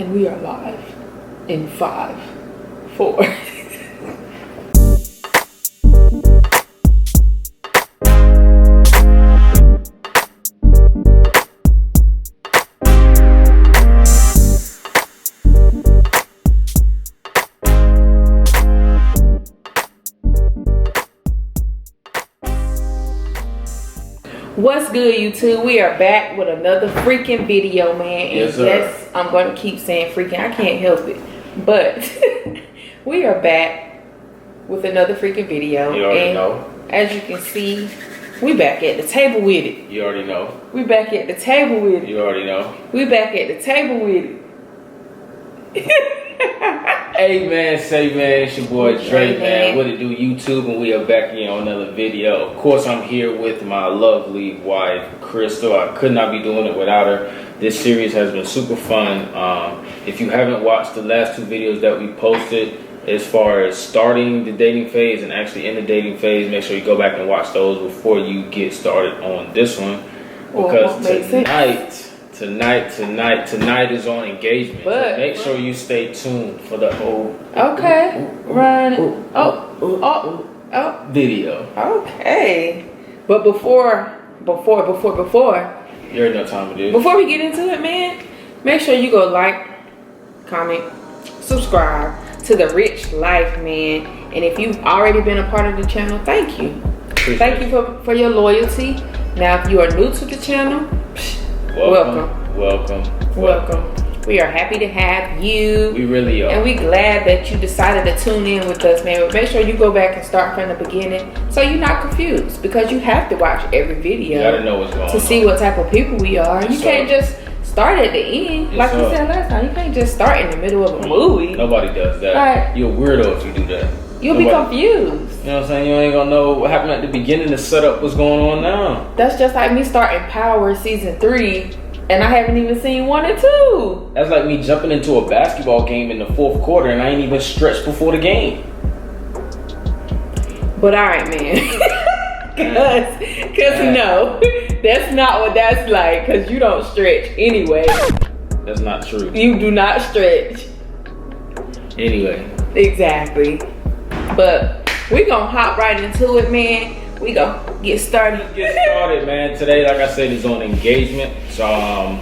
And we are live in 5, 4. What's good, YouTube? We are back with another freaking video, man. And yes, I'm going to keep saying freaking. I can't help it. But we are back with another freaking video. You already know. As you can see, we back at the table with it. You already know. We back at the table with it. You already know. We back at the table with it. Hey man, say man, it's your boy Dre, man. What it do, YouTube? And we are back again on another video. Of course, I'm here with my lovely wife, Krystal. I could not be doing it without her. This series has been super fun. If you haven't watched the last 2 videos that we posted, as far as starting the dating phase and actually in the dating phase, make sure you go back and watch those before you get started on this one. Because tonight is on engagement. But so make sure you stay tuned for the whole video. Okay. But before you already know what time it is. Before we get into it, man, make sure you go like, comment, subscribe to The Rich Life, man. And if you've already been a part of the channel, thank you. Thank you for your loyalty. Now, if you are new to the channel, welcome. We are happy to have you. We really are. And we glad that you decided to tune in with us, man. But make sure you go back and start from the beginning so you're not confused, because you have to watch every video. You gotta know what's going on to see what type of people we are. You can't just start at the end. Like you said last time, you can't just start in the middle of a movie. Nobody does that. Right. You're a weirdo if you do that. You'll be confused. You know what I'm saying? You ain't gonna know what happened at the beginning to set up what's going on now. That's just like me starting Power Season 3 and I haven't even seen 1 and 2. That's like me jumping into a basketball game in the 4th quarter and I ain't even stretched before the game. But alright, man. Cause no, that's not what that's like, cause you don't stretch anyway. That's not true. You do not stretch. Anyway. Exactly. But we gonna hop right into it, man. We gonna get started. Let's get started, man. Today, like I said, is on engagement. So I'm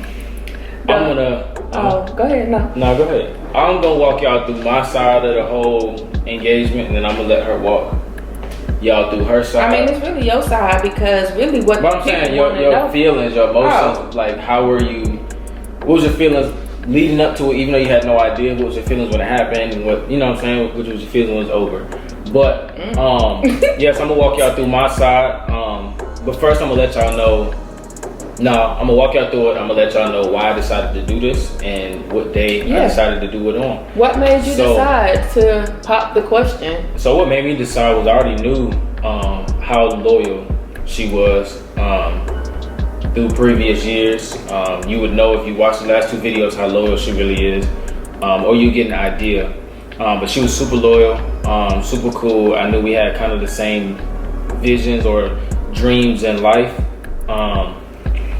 gonna. Go ahead. No, go ahead. I'm gonna walk y'all through my side of the whole engagement, and then I'm gonna let her walk y'all through her side. I mean, it's really your side, because really what I'm saying, your feelings, your emotions, like how were you? What was your feelings leading up to it, even though you had no idea? What was your feelings when it happened, and what, you know what I'm saying, what was your feelings when it was over? But yes, I'm gonna walk y'all through my side. But first I'm gonna let y'all know. I'm gonna walk y'all through it. I'm gonna let y'all know why I decided to do this and what day I decided to do it on. What made you decide to pop the question? So what made me decide was I already knew how loyal she was through previous years. You would know if you watched the last 2 videos how loyal she really is, or you get an idea. But she was super loyal, super cool. I knew we had kind of the same visions or dreams in life.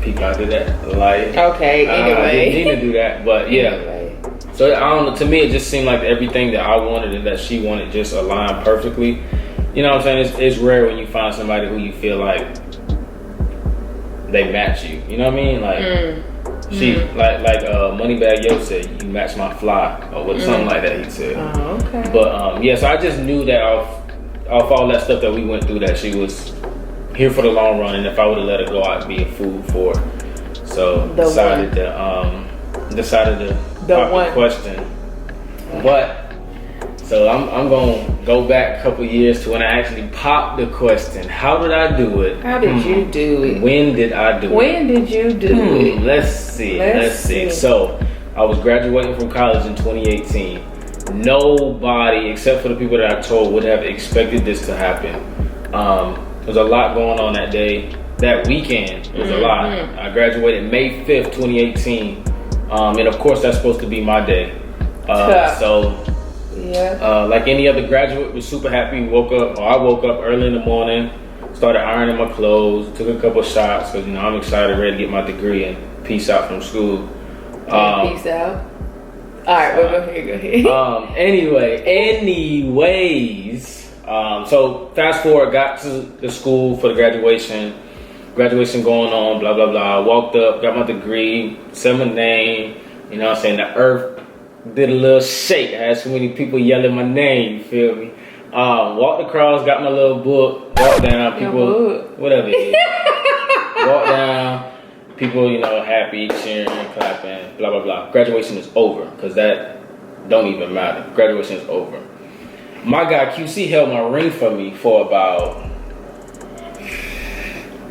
People, I did that life. Okay, anyway. I didn't mean to do that, but yeah. Anyway. So I don't know, to me it just seemed like everything that I wanted and that she wanted just aligned perfectly. You know what I'm saying? It's rare when you find somebody who you feel like they match you. You know what I mean? Like she like Moneybag Yo said, you match my fly, or something like that he said. Oh, okay. But yeah, so I just knew that off all that stuff that we went through, that she was here for the long run, and if I would have let her go, I'd be a fool for her. So decided to pop the question. But so I'm gonna go back a couple years to when I actually popped the question. How did I do it? How did you do it? When did I do it? When did you do it? Let's see. So I was graduating from college in 2018. Nobody, except for the people that I told, would have expected this to happen. There was a lot going on that day. That weekend was a lot. I graduated May 5th, 2018. And of course, that's supposed to be my day. Like any other graduate, was super happy. I woke up early in the morning, started ironing my clothes, took a couple shots, because, you know, I'm excited, ready to get my degree and peace out from school. Peace out. Alright, well, go ahead. Anyways, so fast forward, got to the school for the graduation going on, blah, blah, blah. Walked up, got my degree, said my name, you know what I'm saying? The earth did a little shake. I had so many people yelling my name, you feel me? Walked across, got my little book, walked down, people, whatever it is. Walked down, people, you know, happy, cheering, clapping, blah, blah, blah. Graduation is over, because that don't even matter. Graduation is over. My guy QC held my ring for me for about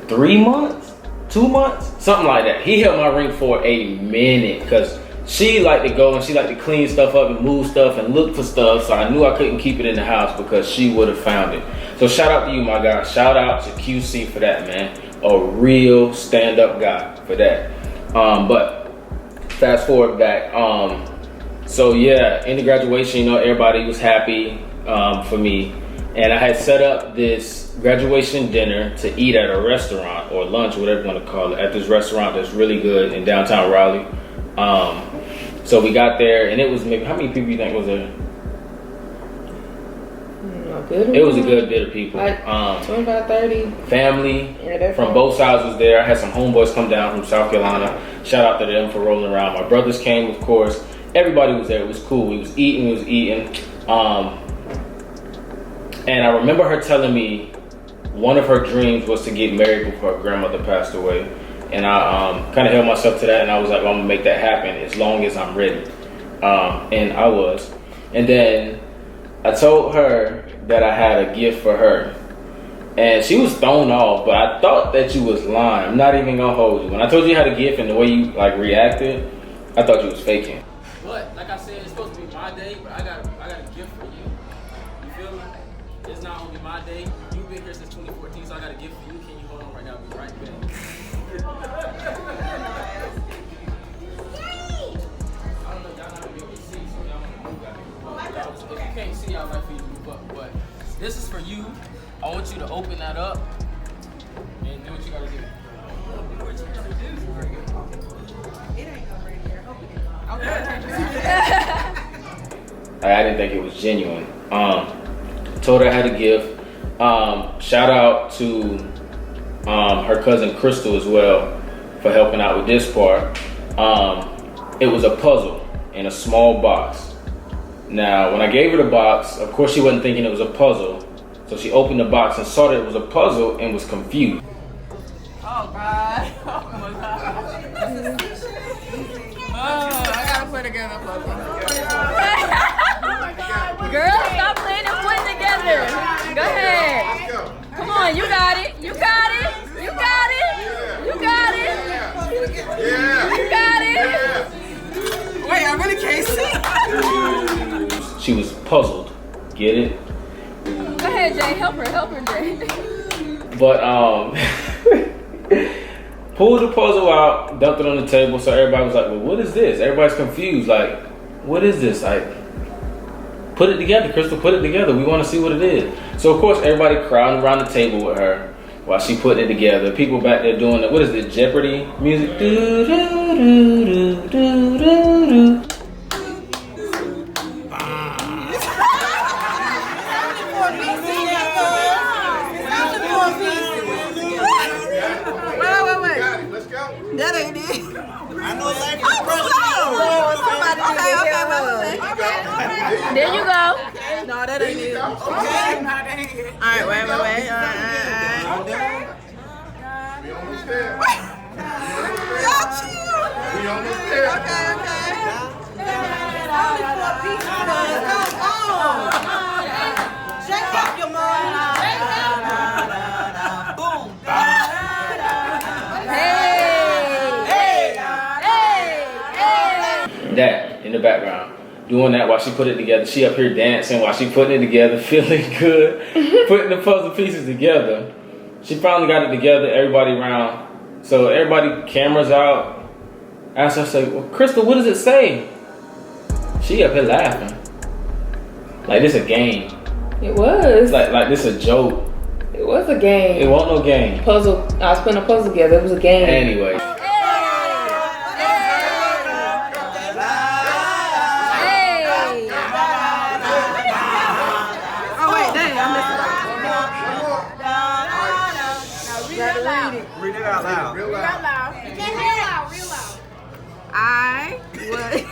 3 months, 2 months, something like that. He held my ring for a minute, because she liked to go and she liked to clean stuff up and move stuff and look for stuff, so I knew I couldn't keep it in the house because she would have found it. So shout out to you, my guy. Shout out to QC for that, man. A real stand-up guy for that. But fast forward back. So yeah, in the graduation, you know, everybody was happy for me. And I had set up this graduation dinner to eat at a restaurant, or lunch, whatever you want to call it, at this restaurant that's really good in downtown Raleigh. So we got there, and it was maybe, how many people you think was there? It was a good bit of people. Like 25, 30. Family Yeah, from both sides was there. I had some homeboys come down from South Carolina. Shout out to them for rolling around. My brothers came, of course. Everybody was there. It was cool. We was eating. And I remember her telling me one of her dreams was to get married before her grandmother passed away. And I kind of held myself to that, and I was like, well, I'm gonna make that happen as long as I'm ready. And I was. And then I told her that I had a gift for her. And she was thrown off, but I thought that you was lying. I'm not even gonna hold you. When I told you you had a gift and the way you like reacted, I thought you was faking. But like I said, it's supposed to be my day, but I got a gift for you. You feel me? It's not only my day. You've been here since 2014, so I got a gift for you. Can you hold on right now? I'll be right back. I don't know, y'all not gonna be able to see, so y'all want to move out here. If you can't see, I'd like for you to move up. But this is for you. I want you to open that up and do what you gotta do. I didn't think it was genuine. Told her I had a gift. Shout out to her cousin Krystal as well for helping out with this part. It was a puzzle in a small box. Now, when I gave her the box, of course she wasn't thinking it was a puzzle. So she opened the box and saw that it was a puzzle and was confused. Oh God. Oh my God. Oh, I gotta put together a puzzle. Girl, stop playing and put together. Go ahead. Come on, you got it. You got it. You got it. You got it. You got it. Wait, I really can't see. She was puzzled. Get it? Go ahead, Jay. Help her, Jay. But pulled the puzzle out, dumped it on the table, so everybody was like, well, what is this? Everybody's confused, like, what is this? Like, put it together, Krystal, put it together. We want to see what it is. So of course everybody crowding around the table with her while she putting it together. People back there doing the, what is it, Jeopardy music? Do, do, do, do, do, do. That ain't it. I know that. Okay. There you go. No, that ain't it. Okay. All right, wait. All right. We almost there. Y'all chill. We almost there. Okay. Come on. Shake up your mom. Boom. That in the background, doing that while she put it together. She up here dancing while she putting it together, feeling good, putting the puzzle pieces together. She finally got it together, everybody around. So everybody, cameras out. Asked her, say, well, Krystal, what does it say? She up here laughing. Like this a game. It was. Like this a joke. It was a game. It wasn't no game. Puzzle. I was putting a puzzle together. It was a game. Anyway. I would.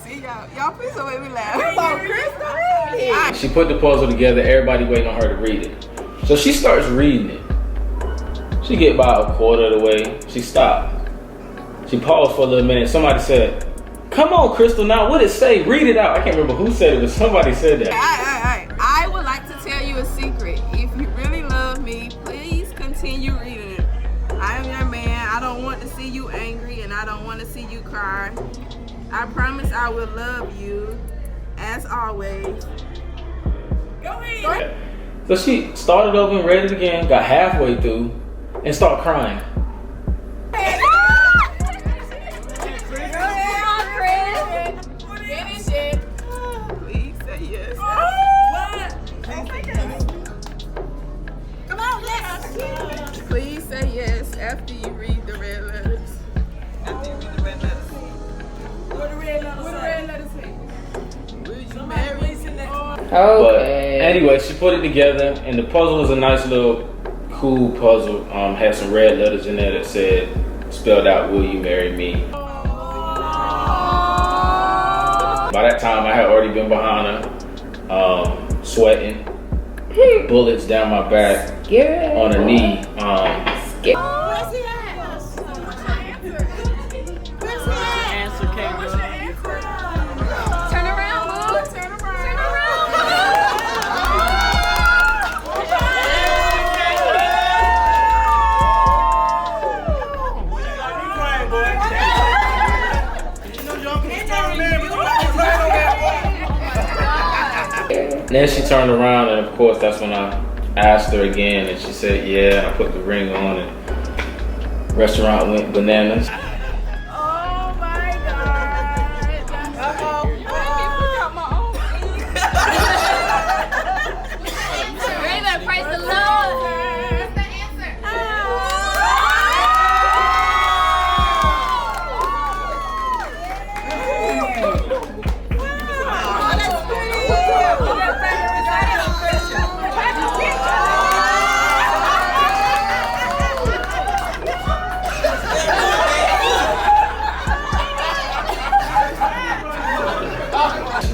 See y'all please don't make me laugh. Come on, Krystal. She put the puzzle together, everybody waiting on her to read it. So she starts reading it. She get about a quarter of the way, she stopped. She paused for a little minute, somebody said, "Come on, Krystal, now what it say? Read it out." I can't remember who said it, but somebody said that. I would like to tell you a secret. If you really love me, please continue reading it. I am your man. I don't want to see you angry and I don't want to see you cry. I promise I will love you as always. Go ahead. So she started over and read it again, got halfway through, and started crying. Please say yes. Please say yes after you read the red letters. After you read the red letters. What the red letters say? Will you marry me? But anyway, she put it together, and the puzzle was a nice little cool puzzle. Had some red letters in there that said, spelled out, "Will you marry me?" By that time, I had already been behind her, sweating, bullets down my back, on her knee. Then she turned around, and of course that's when I asked her again, and she said, "Yeah." I put the ring on, and restaurant went bananas. Oh my God! Raven, praise the Lord. What's the answer?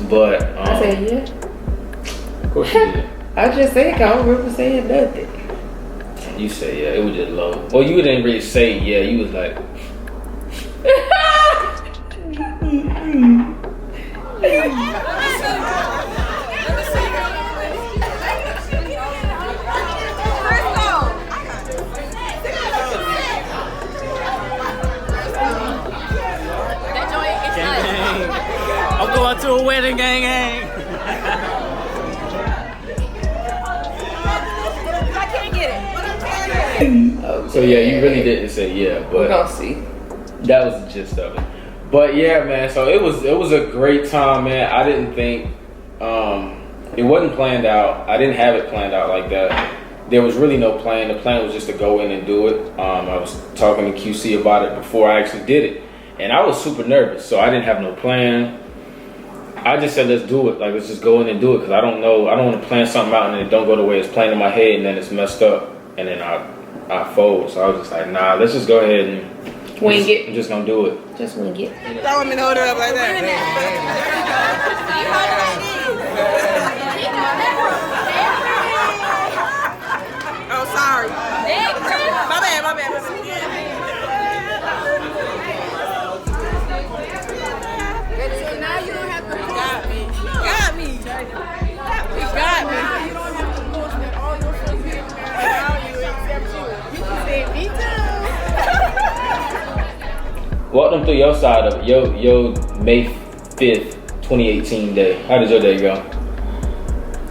But I said yeah. of course you did. I just said, I don't remember saying nothing. You said yeah. It was just low. Well, you didn't really say yeah. You was like. I'm going to a wedding, gang. I can't get it. So yeah, you really didn't say yeah, We're but gonna see. that was the gist of it. But yeah, man. So it was a great time, man. I didn't think it wasn't planned out. I didn't have it planned out like that. There was really no plan. The plan was just to go in and do it. I was talking to QC about it before I actually did it, and I was super nervous. So I didn't have no plan. I just said, let's do it. Like, let's just go in and do it, because I don't know. I don't want to plan something out and then it don't go the way it's planned in my head, and then it's messed up, and then I fold. So I was just like, nah, let's just go ahead and Wing it. I'm just gonna do it. Just wing it. Don't want me to hold it up like that. Oh, sorry. My bad. So now you don't have to got me. You got me. You don't have to post that all your friends here around you except you. You can say me too. Walk them through your side of it. Your May 5th, 2018 day. How did your day go?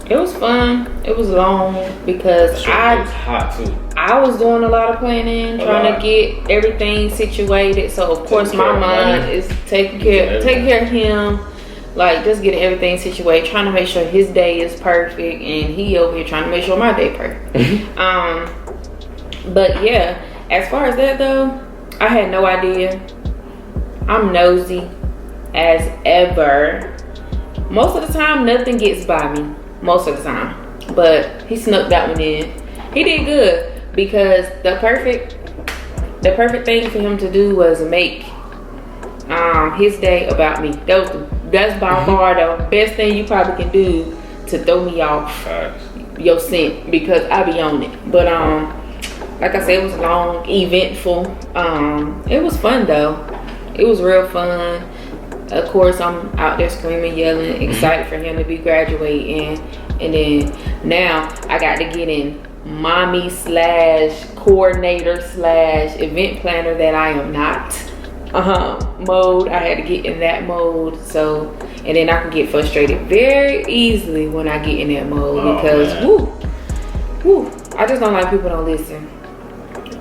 It was fun. It was long because It was hot too. I was doing a lot of planning, trying to get everything situated. So of course my mind is taking care of him, like just getting everything situated, trying to make sure his day is perfect, and he over here trying to make sure my day perfect. But yeah, as far as that though, I had no idea. I'm nosy as ever. Most of the time, nothing gets by me. Most of the time, but he snuck that one in. He did good, because the perfect thing for him to do was make his day about me. That's by far the best thing you probably can do to throw me off your scent, because I be on it. But like I said, it was long, eventful. It was fun though. It was real fun. Of course, I'm out there screaming, yelling, excited for him to be graduating. And then now I got to get in mommy / coordinator / event planner that I am not mode. I had to get in that mode. So, and then I can get frustrated very easily when I get in that mode, because I just don't like people don't listen.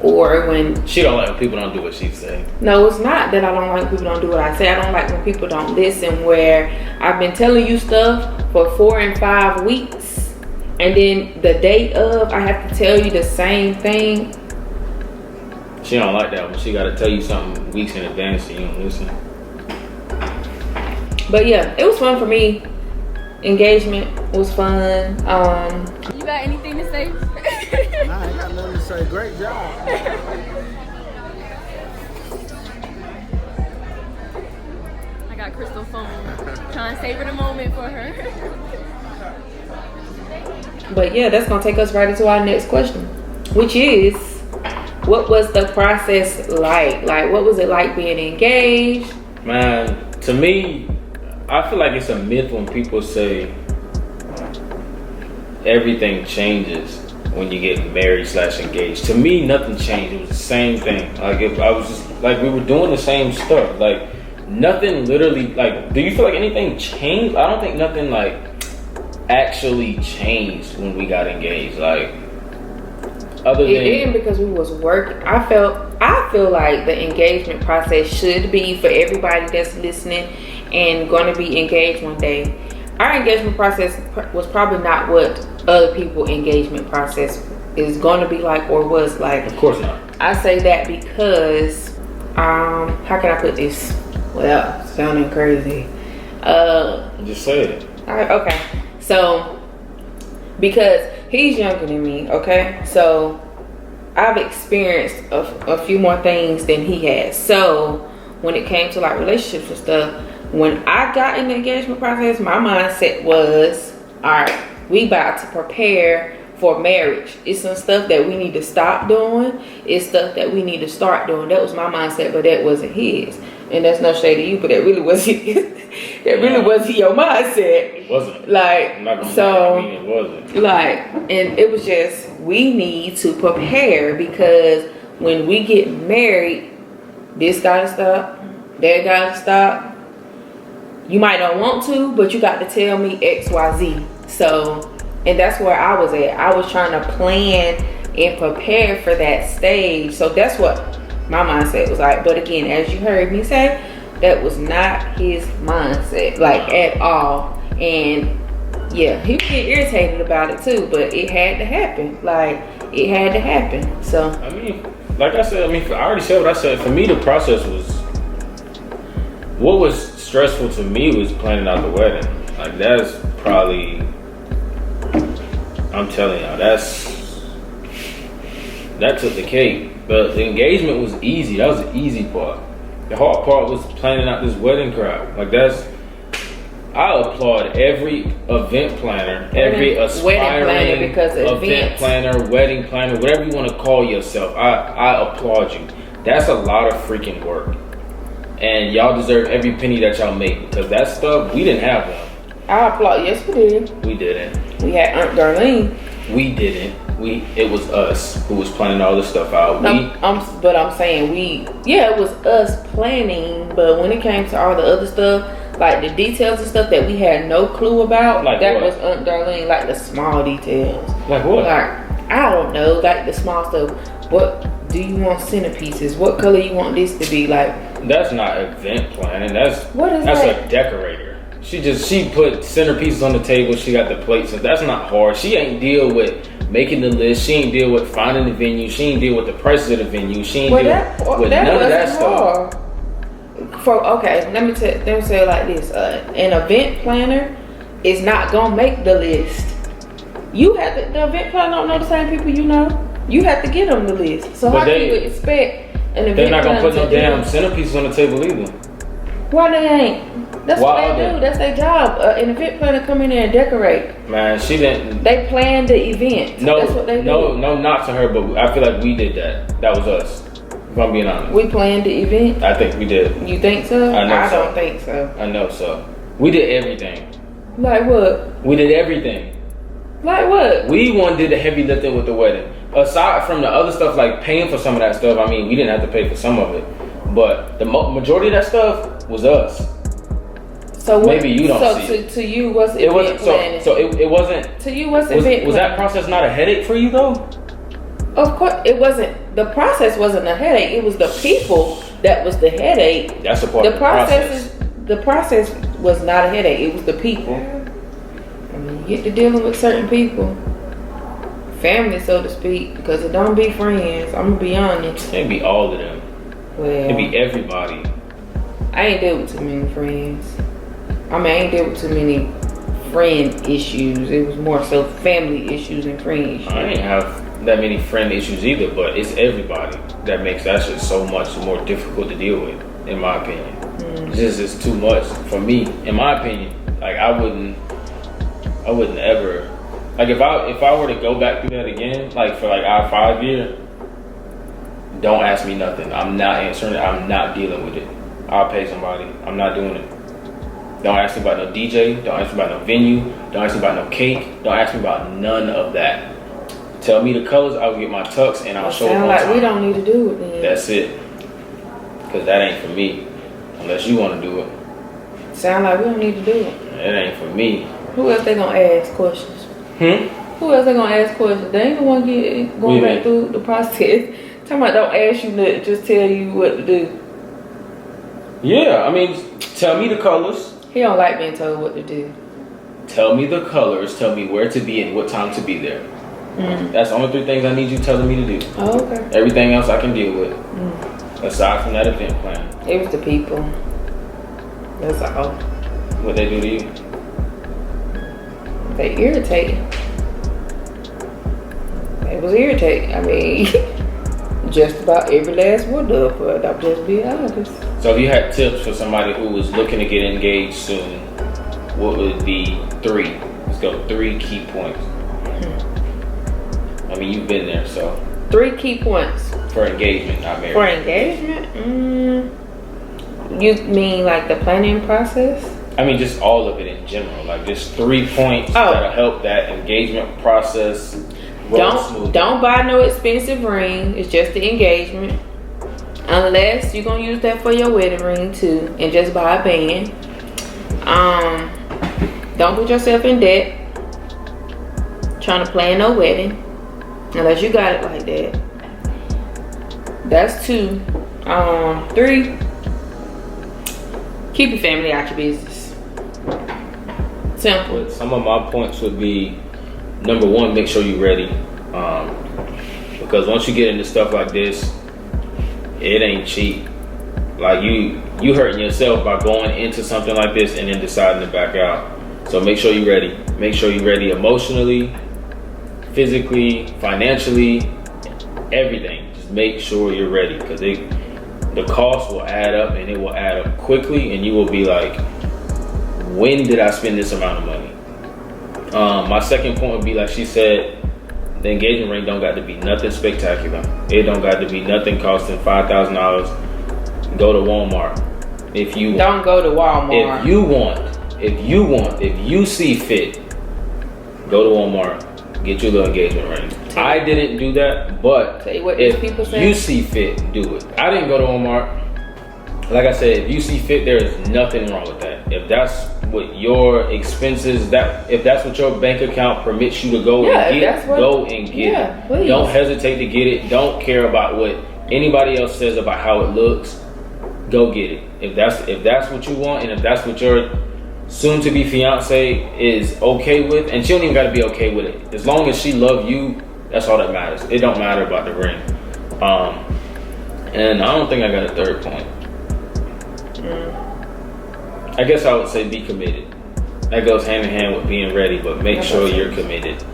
Or when she don't like when people don't do what she say. No, it's not that I don't like when people don't do what I say. I don't like when people don't listen, where I've been telling you stuff for 4 and 5 weeks, and then the day of I have to tell you the same thing. She don't like that when she got to tell you something weeks in advance and you don't listen. But yeah, it was fun for me. Engagement was fun. You got anything to say? Nah, I ain't got nothing to say. Great job. I got Krystal phone. Trying to savor the moment for her. But yeah, that's gonna take us right into our next question, which is, what was the process like? Like, what was it like being engaged? Man, to me, I feel like it's a myth when people say everything changes when you get married / engaged. To me, nothing changed. It was the same thing. Like, I was just like, we were doing the same stuff. Like, nothing literally, like, do you feel like anything changed? I don't think nothing like actually changed when we got engaged. Like, other than, it didn't, because we was working. I feel like the engagement process should be, for everybody that's listening and going to be engaged one day, our engagement process was probably not what other people's engagement process is going to be like or was like. Of course not. I say that because how can I put this without sounding crazy? Just say it. Okay, so because he's younger than me, okay, so I've experienced a few more things than he has. So when it came to like relationships and stuff, when I got in the engagement process, my mindset was, all right, we about to prepare for marriage. It's some stuff that we need to stop doing. It's stuff that we need to start doing. That was my mindset, but that wasn't his. And that's no shade to you, but that really wasn't that really wasn't your mindset. It wasn't. Like, I'm not gonna so, lie, it wasn't. like, and it was just, we need to prepare, because when we get married, this gotta stop, that gotta stop. You might not want to, but you got to tell me X, Y, Z. So, and that's where I was at. I was trying to plan and prepare for that stage. So that's what my mindset was like. But again, as you heard me say, that was not his mindset, like, at all. And yeah, he was getting irritated about it too, but it had to happen. Like, it had to happen. So I mean, like I said, I already said what I said. For me, the process was, what was stressful to me was planning out the wedding. Like, that's probably, I'm telling y'all, that took the cake. But the engagement was easy. That was the easy part. The hard part was planning out this wedding crowd. Like, I applaud every event planner, every aspiring event planner, wedding planner, whatever you want to call yourself. I applaud you. That's a lot of freaking work. And y'all deserve every penny that y'all make, because that stuff, we didn't have one. I applaud. Yes, we did. We didn't. We had Aunt Darlene. We didn't. It was us who was planning all this stuff out. But I'm saying it was us planning, but when it came to all the other stuff, like the details and stuff that we had no clue about, like that what? was Aunt Darlene, like the small details. Like what? Like, I don't know, like the small stuff. What do you want centerpieces? What color you want this to be? Like, that's not event planning. That's that? A decorator. She put centerpieces on the table. She got the plates. So that's not hard. She ain't deal with making the list. She ain't deal with finding the venue. She ain't deal with the prices of the venue. She ain't deal with none of that stuff. Let me say it like this. An event planner is not gonna make the list. The event planner don't know the same people you know. You have to get them the list. So how can you expect an event planner? They're not gonna put no damn centerpieces on the table either. Why they ain't? That's Why what they are do. they? That's their job. An event planner come in there and decorate. Man, she didn't. They plan the event. No, That's what they do. no, not to her, but I feel like we did that. That was us. If I'm being honest. We planned the event. I think we did. You think so? I know so. don't think so. I know so. We did everything. Like what? We did everything. Like what? We did the heavy lifting with the wedding. Aside from the other stuff, like paying for some of that stuff, I mean, we didn't have to pay for some of it. But the majority of that stuff was us. So what, maybe you don't see it. To you, what's It event wasn't planning? so it wasn't. To you, what's event Was that planning? process not a headache for you though? Of course, it wasn't. The process wasn't a headache. It was the people that was the headache. That's a part The of the process. The process was not a headache. It was the people. I mean, you get to dealing with certain people, family, so to speak, because it don't be friends. I'm gonna be honest. It'd be all of them. Well, It'd be everybody. I ain't dealt with too many friends. I mean, I ain't dealt with too many friend issues. It was more so family issues and friend issues. I ain't have that many friend issues either, but it's everybody that makes that shit so much more difficult to deal with, in my opinion. It's just too much for me, in my opinion. Like I wouldn't ever, like if I were to go back through that again, like for like our 5 year, don't ask me nothing. I'm not answering it. I'm not dealing with it. I'll pay somebody. I'm not doing it. Don't ask me about no DJ. Don't ask me about no venue. Don't ask me about no cake. Don't ask me about none of that. Tell me the colors. I'll get my tux and I'll show up Sound on like time. we don't need to do it then. That's it. Cause that ain't for me. Unless you want to do it. Sound like we don't need to do it. It ain't for me. Who else they gonna ask questions? Who else they gonna ask questions? They ain't the one going back through the process. Talking about don't ask you nothing, just tell you what to do. Yeah, I mean, tell me the colors. He don't like being told what to do. Tell me the colors. Tell me where to be and what time to be there. That's the only 3 things I need you telling me to do. Oh, okay. Everything else I can deal with. Aside from that event plan. It was the people. That's all. What they do to you? They irritating. It was irritating. I mean, just about every last one of it. I'm just being honest. So if you had tips for somebody who was looking to get engaged soon, what would be 3? Let's go 3 key points. I mean, you've been there, so. 3 key points. For engagement, not marriage. For engagement? You mean like the planning process? I mean, just all of it in general. Like just 3 points that'll help that engagement process roll smooth. Don't buy no expensive ring. It's just the engagement. Unless you're gonna use that for your wedding ring too, and just buy a band. Don't put yourself in debt trying to plan no wedding unless you got it like that. That's 2. 3, keep your family out your business. Simple. But some of my points would be, number 1, make sure you're ready. Because once you get into stuff like this, it ain't cheap. Like you hurting yourself by going into something like this and then deciding to back out. So make sure you're ready. Make sure you're ready emotionally, physically, financially, everything. Just make sure you're ready, because the cost will add up, and it will add up quickly, and you will be like, when did I spend this amount of money? My second point would be, like she said, the engagement ring don't got to be nothing spectacular. It don't got to be nothing costing $5,000. Go to Walmart if you don't go to Walmart. If you see fit, go to Walmart, get your little engagement ring. I didn't do that, but if you see fit, do it. I didn't go to Walmart. Like I said, if you see fit, there is nothing wrong with that. If that's what your expenses, if that's what your bank account permits you to go and get, go and get it. Please. Don't hesitate to get it. Don't care about what anybody else says about how it looks. Go get it. If that's what you want, and if that's what your soon-to-be fiance is okay with, and she don't even got to be okay with it. As long as she love you, that's all that matters. It don't matter about the ring. And I don't think I got a 3rd point. I guess I would say be committed. That goes hand in hand with being ready, but make sure you're committed.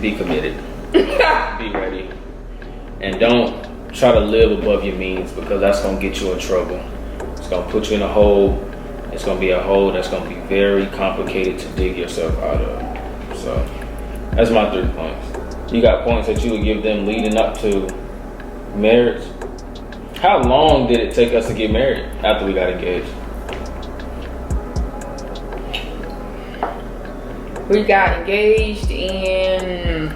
Be committed. Be ready. And don't try to live above your means, because that's going to get you in trouble. It's gonna put you in a hole. It's gonna be a hole that's gonna be very complicated to dig yourself out of. So that's my 3 points. You got points that you would give them leading up to marriage? How long did it take us to get married after we got engaged? We got engaged in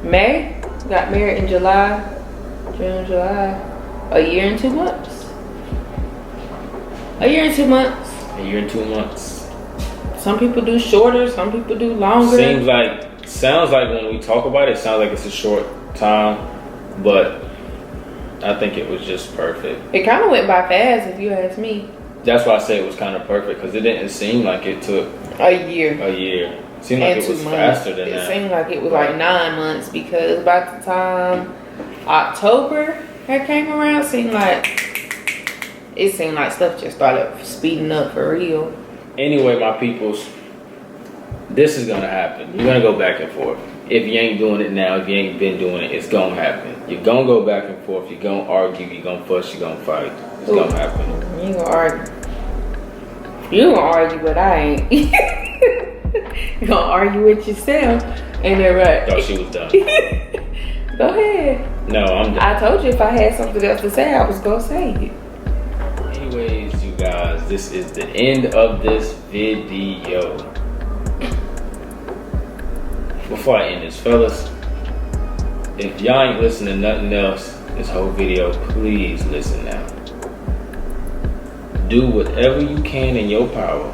May. Got married in July. June, July. A year and 2 months. A year and 2 months. A year and 2 months. Some people do shorter, some people do longer. Sounds like when we talk about it, sounds like it's a short time, but I think it was just perfect. It kind of went by fast, if you ask me. That's why I say it was kind of perfect, because it didn't seem like it took a year. It seemed like and it 2 was months. faster than that. It seemed like it was like 9 months, because by the time October that came around, it seemed like stuff just started speeding up for real. Anyway, my peoples, this is gonna happen. You're gonna go back and forth. If you ain't doing it now, if you ain't been doing it, it's gonna happen. You're gonna go back and forth. You're gonna argue. You're gonna fuss. You're gonna fight. It's gonna happen. You gonna argue. You gonna argue, but I ain't. You gonna argue with yourself, ain't that right? Thought she was done. Go ahead. No, I'm done. I told you if I had something else to say, I was gonna say it. Anyways, you guys, this is the end of this video. Before I end this, fellas, if y'all ain't listening to nothing else this whole video, please listen now. Do whatever you can in your power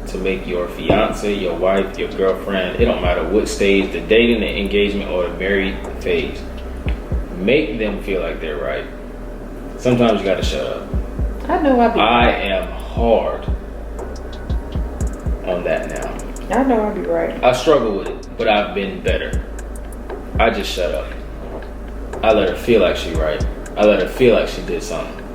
to make your fiance, your wife, your girlfriend, it don't matter what stage, the dating, the engagement, or the married phase, make them feel like they're right. Sometimes you gotta shut up. I know I am hard on that now. I know I'll be right. I struggle with it, but I've been better. I just shut up. I let her feel like she right. I let her feel like she did something.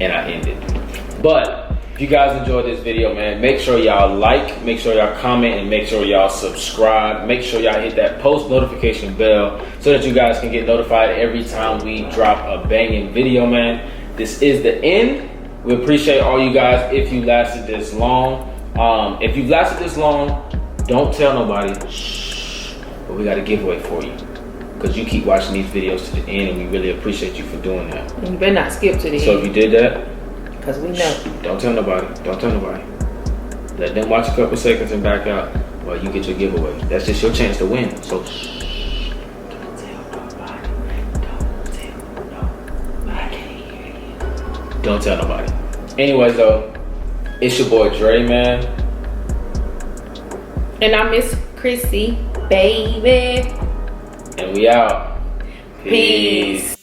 And I end it. But if you guys enjoyed this video, man, make sure y'all like, make sure y'all comment, and make sure y'all subscribe. Make sure y'all hit that post notification bell so that you guys can get notified every time we drop a banging video, man. This is the end. We appreciate all you guys if you lasted this long. If you've lasted this long, don't tell nobody. Shh. But we got a giveaway for you, because you keep watching these videos to the end, and we really appreciate you for doing that. And you better not skip to the So end. if you did that, because we know. don't tell nobody. Don't tell nobody. Let them watch a couple seconds and back out while you get your giveaway. That's just your chance to win. So shh. Don't tell nobody. Don't tell nobody. I can't hear you. Don't tell nobody. Anyways, though, it's your boy Dre, man. And I miss Chrissy, baby. And we out. Peace.